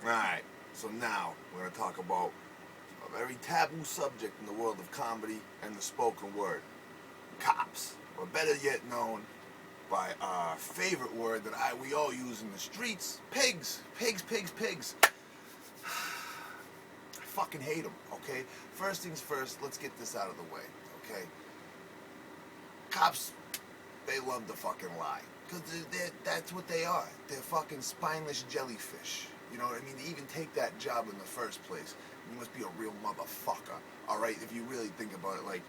Alright, so now we're going to talk about a very taboo subject in the world of comedy and the spoken word. Cops, or better yet known by our favorite word that we all use in the streets, pigs. Pigs. I fucking hate them, okay? First things first, let's get this out of the way, okay? Cops, they love to fucking lie. Because that's what they are. They're fucking spineless jellyfish. You know what I mean? To even take that job in the first place, you must be a real motherfucker. Alright? If you really think about it, like,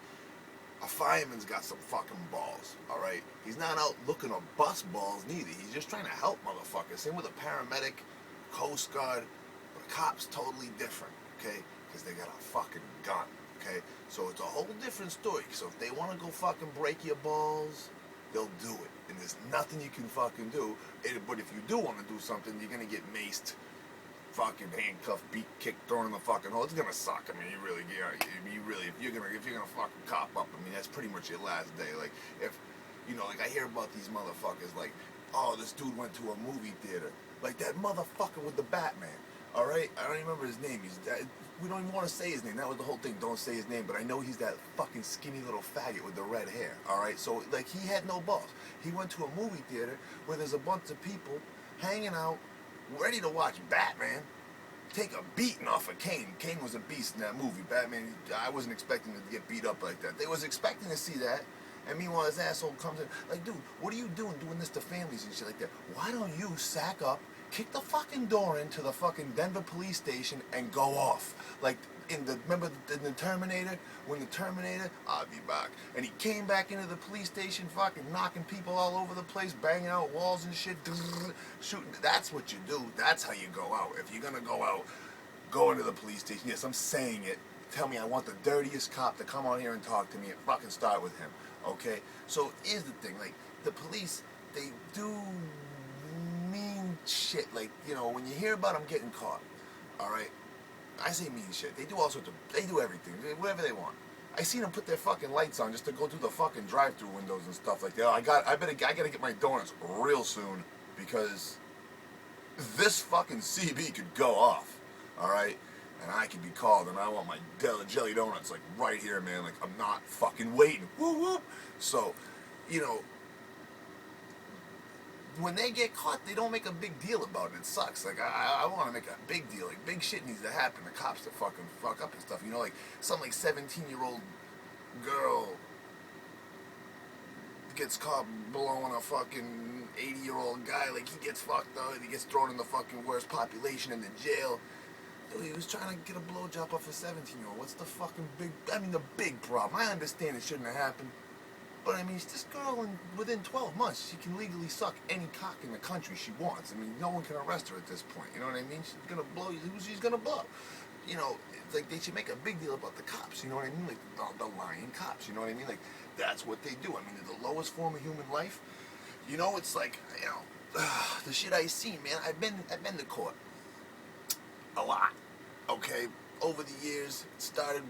a fireman's got some fucking balls, alright? He's not out looking to bust balls neither. He's just trying to help motherfuckers. Same with a paramedic, Coast Guard, but a cop's totally different, okay? Because they got a fucking gun, okay? So it's a whole different story. So if they want to go fucking break your balls, they'll do it. And there's nothing you can fucking do. But if you do want to do something, you're going to get maced, fucking handcuffed, beat, kicked, thrown in the fucking hole. It's gonna suck. I mean, if you're gonna fucking cop up, I mean, that's pretty much your last day. Like, if, like I hear about these motherfuckers, like, oh, this dude went to a movie theater, like that motherfucker with the Batman. All right, I don't even remember his name. We don't even want to say his name. That was the whole thing. Don't say his name. But I know he's that fucking skinny little faggot with the red hair. All right, so like he had no balls. He went to a movie theater where there's a bunch of people hanging out, ready to watch Batman take a beating off of Kane. Kane was a beast in that movie. Batman, I wasn't expecting him to get beat up like that. They was expecting to see that. And meanwhile, his asshole comes in, like, dude, what are you doing this to families and shit like that? Why don't you sack up, kick the fucking door into the fucking Denver police station and go off? Like, remember in the Terminator? When the Terminator, I'll be back. And he came back into the police station fucking knocking people all over the place, banging out walls and shit, shooting. That's what you do. That's how you go out. If you're gonna go out, go into the police station. Yes, I'm saying it. Tell me I want the dirtiest cop to come on here and talk to me and fucking start with him. Okay? So here's the thing, like, the police, they do mean shit. Like, when you hear about them getting caught, alright? I say mean shit. They do all sorts of, they do everything, whatever they want. I seen them put their fucking lights on just to go through the fucking drive-through windows and stuff like that. I gotta get my donuts real soon because this fucking CB could go off, alright? And I could be called and I want my jelly donuts like right here, man. Like, I'm not fucking waiting. Woo whoop. So, when they get caught, they don't make a big deal about it. It sucks. Like, I want to make a big deal. Like, big shit needs to happen. The cops to fucking fuck up and stuff. Like, some, like, 17-year-old girl gets caught blowing a fucking 80-year-old guy. Like, he gets fucked up. He gets thrown in the fucking worst population in the jail. He was trying to get a blowjob off a 17-year-old. What's the fucking the big problem? I understand it shouldn't have happened. But, I mean, this girl, within 12 months, she can legally suck any cock in the country she wants. I mean, no one can arrest her at this point. You know what I mean? She's going to blow who she's going to blow. It's like they should make a big deal about the cops. You know what I mean? Like, the lying cops. You know what I mean? Like, that's what they do. I mean, they're the lowest form of human life. It's like, the shit I see, man. I've been to court. A lot. Okay? Over the years, it started,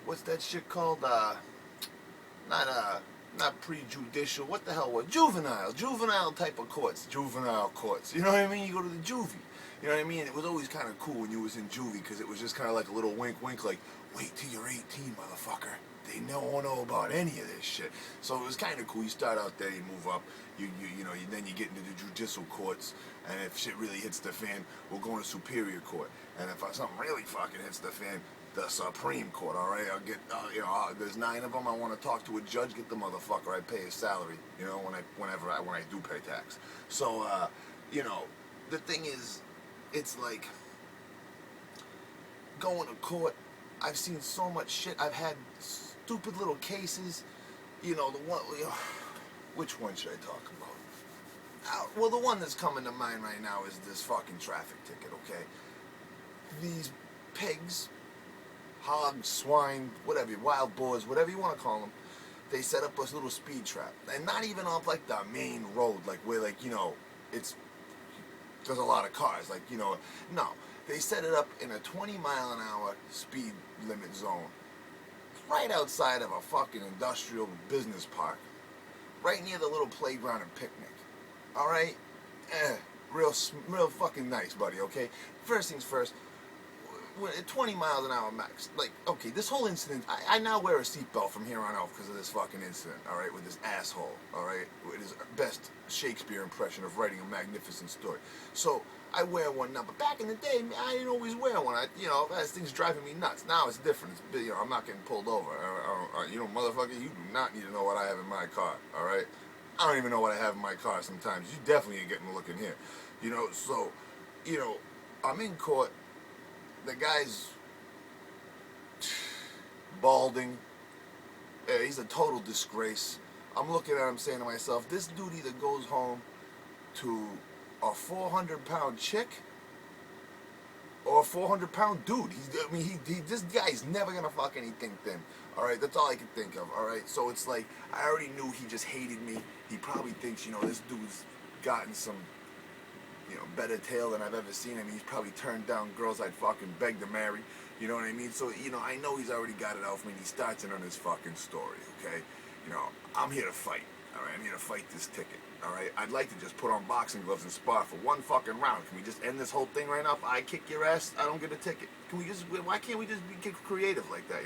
what's that shit called? Not prejudicial. What the hell was juvenile type of courts, juvenile courts. You know what I mean? You go to the juvie. You know what I mean? It was always kind of cool when you was in juvie because it was just kind of like a little wink, like, wait till you're 18, motherfucker. They don't know about any of this shit. So it was kind of cool. You start out there, you move up, then you get into the judicial courts, and if shit really hits the fan, we'll go into superior court. And if something really fucking hits the fan, the Supreme Court, all right? I'll get, there's 9 of them. I want to talk to a judge, get the motherfucker. I pay his salary, when I do pay tax. So, the thing is, it's like going to court. I've seen so much shit. I've had stupid little cases. Which one should I talk about? Well, the one that's coming to mind right now is this fucking traffic ticket, okay? These pigs, hogs, swine, whatever, wild boars, whatever you want to call them, they set up this little speed trap. And not even off, like, the main road, like, where, like, there's a lot of cars, like, no. They set it up in a 20-mile-an-hour speed limit zone, right outside of a fucking industrial business park, right near the little playground and picnic. All right? real fucking nice, buddy. Okay. First things first. 20 miles an hour max. Like, okay, this whole incident, I now wear a seatbelt from here on out because of this fucking incident, alright, with this asshole, alright, with his best Shakespeare impression of writing a magnificent story. So, I wear one now, but back in the day, I didn't always wear one. That thing's driving me nuts. Now it's different. I'm not getting pulled over. Motherfucker, you do not need to know what I have in my car, alright? I don't even know what I have in my car sometimes. You definitely ain't getting a look in here. So, I'm in court. The guy's balding. He's a total disgrace. I'm looking at him saying to myself, this dude either goes home to a 400-pound chick or a 400-pound dude. This guy's never gonna fuck anything thin. All right, that's all I can think of. All right, so it's like I already knew he just hated me. He probably thinks, this dude's gotten some better tail than I've ever seen. He's probably turned down girls I'd fucking beg to marry. You know what I mean? So, I know he's already got it out for me, and he starts it on his fucking story, okay? I'm here to fight, all right? I'm here to fight this ticket, all right? I'd like to just put on boxing gloves and spar for one fucking round. Can we just end this whole thing right now? If I kick your ass, I don't get a ticket. Why can't we just get creative like that,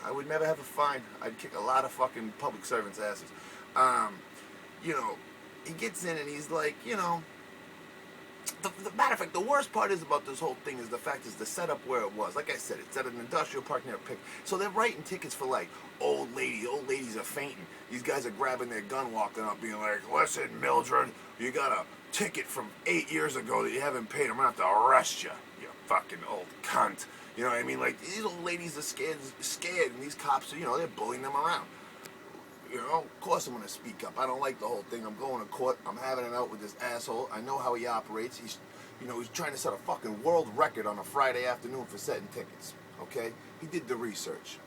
I would never have a fine. I'd kick a lot of fucking public servants' asses. He gets in and he's like, the matter of fact, the worst part is about this whole thing is the fact is the setup where it was. Like I said, it's at an industrial park near a pick. So they're writing tickets for like old ladies. Old ladies are fainting. These guys are grabbing their gun, walking up, being like, listen, Mildred, you got a ticket from 8 years ago that you haven't paid. I'm gonna have to arrest you, you fucking old cunt. You know what I mean? Like, these old ladies are scared, and these cops are, they're bullying them around. Of course I'm going to speak up. I don't like the whole thing. I'm going to court. I'm having it out with this asshole. I know how he operates. He's trying to set a fucking world record on a Friday afternoon for setting tickets. Okay? He did the research.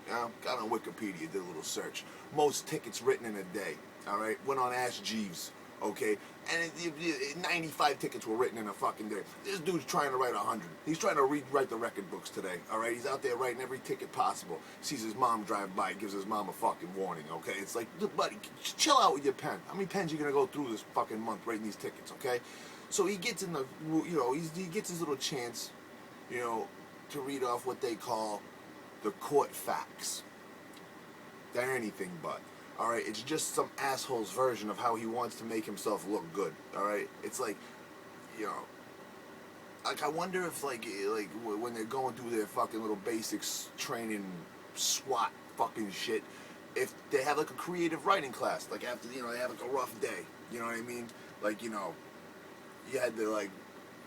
Got on Wikipedia, did a little search. Most tickets written in a day. All right? Went on Ask Jeeves. Okay? And 95 tickets were written in a fucking day. This dude's trying to write 100. He's trying to rewrite the record books today. All right? He's out there writing every ticket possible. Sees his mom drive by, gives his mom a fucking warning. Okay? It's like, buddy, chill out with your pen. How many pens you gonna go through this fucking month writing these tickets? Okay? So he gets in the, he gets his little chance, to read off what they call the court facts. They're anything but. Alright, it's just some asshole's version of how he wants to make himself look good. Alright? It's like, I wonder if like when they're going through their fucking little basics training SWAT fucking shit, if they have like a creative writing class, like after, they have like a rough day. You know what I mean? Like, you had to like,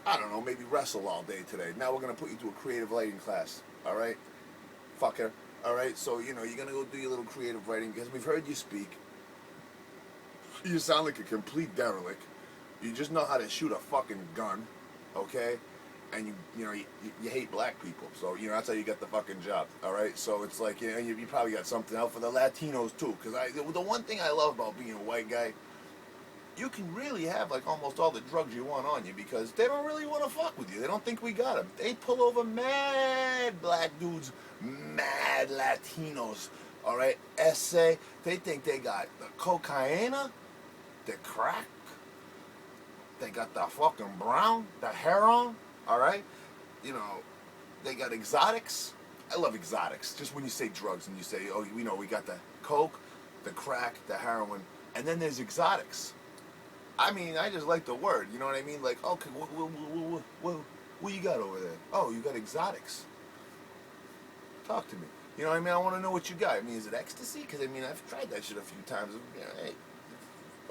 I don't know, maybe wrestle all day today. Now we're gonna put you through a creative writing class. Alright? Fucker. Alright, so, you're going to go do your little creative writing, because we've heard you speak. You sound like a complete derelict. You just know how to shoot a fucking gun, okay? And, you hate black people, so, that's how you get the fucking job, alright? So it's like, you probably got something out for the Latinos, too, because the one thing I love about being a white guy, you can really have, like, almost all the drugs you want on you, because they don't really want to fuck with you. They don't think we got them. They pull over mad black dudes, mad Latinos, all right? Essay, they think they got the cocaine, the crack, they got the fucking brown, the heroin, all right? They got exotics. I love exotics. Just when you say drugs and you say, oh, we got the coke, the crack, the heroin, and then there's exotics. I just like the word, you know what I mean? Like, okay, what you got over there? Oh, you got exotics. Talk to me. You know what I mean? I want to know what you got. Is it ecstasy? Because, I've tried that shit a few times. Hey,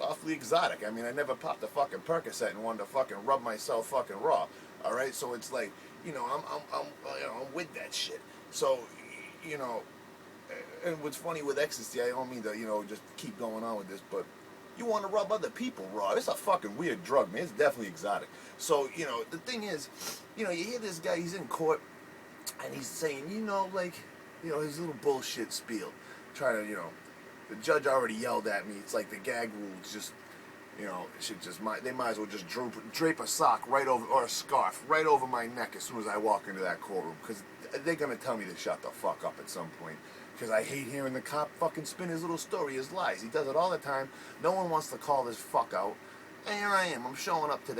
awfully exotic. I never popped a fucking Percocet and wanted to fucking rub myself fucking raw. All right? So it's like, I'm with that shit. So, and what's funny with ecstasy, I don't mean to, just keep going on with this, but you want to rub other people raw. It's a fucking weird drug, man. It's definitely exotic. So, the thing is, you hear this guy, he's in court, and he's saying, his little bullshit spiel. Trying to, the judge already yelled at me. It's like the gag rules just, they might as well just drape a sock right over, or a scarf, right over my neck as soon as I walk into that courtroom. Because they're going to tell me to shut the fuck up at some point. Because I hate hearing the cop fucking spin his little story, his lies. He does it all the time. No one wants to call this fuck out. And here I am. I'm showing up today.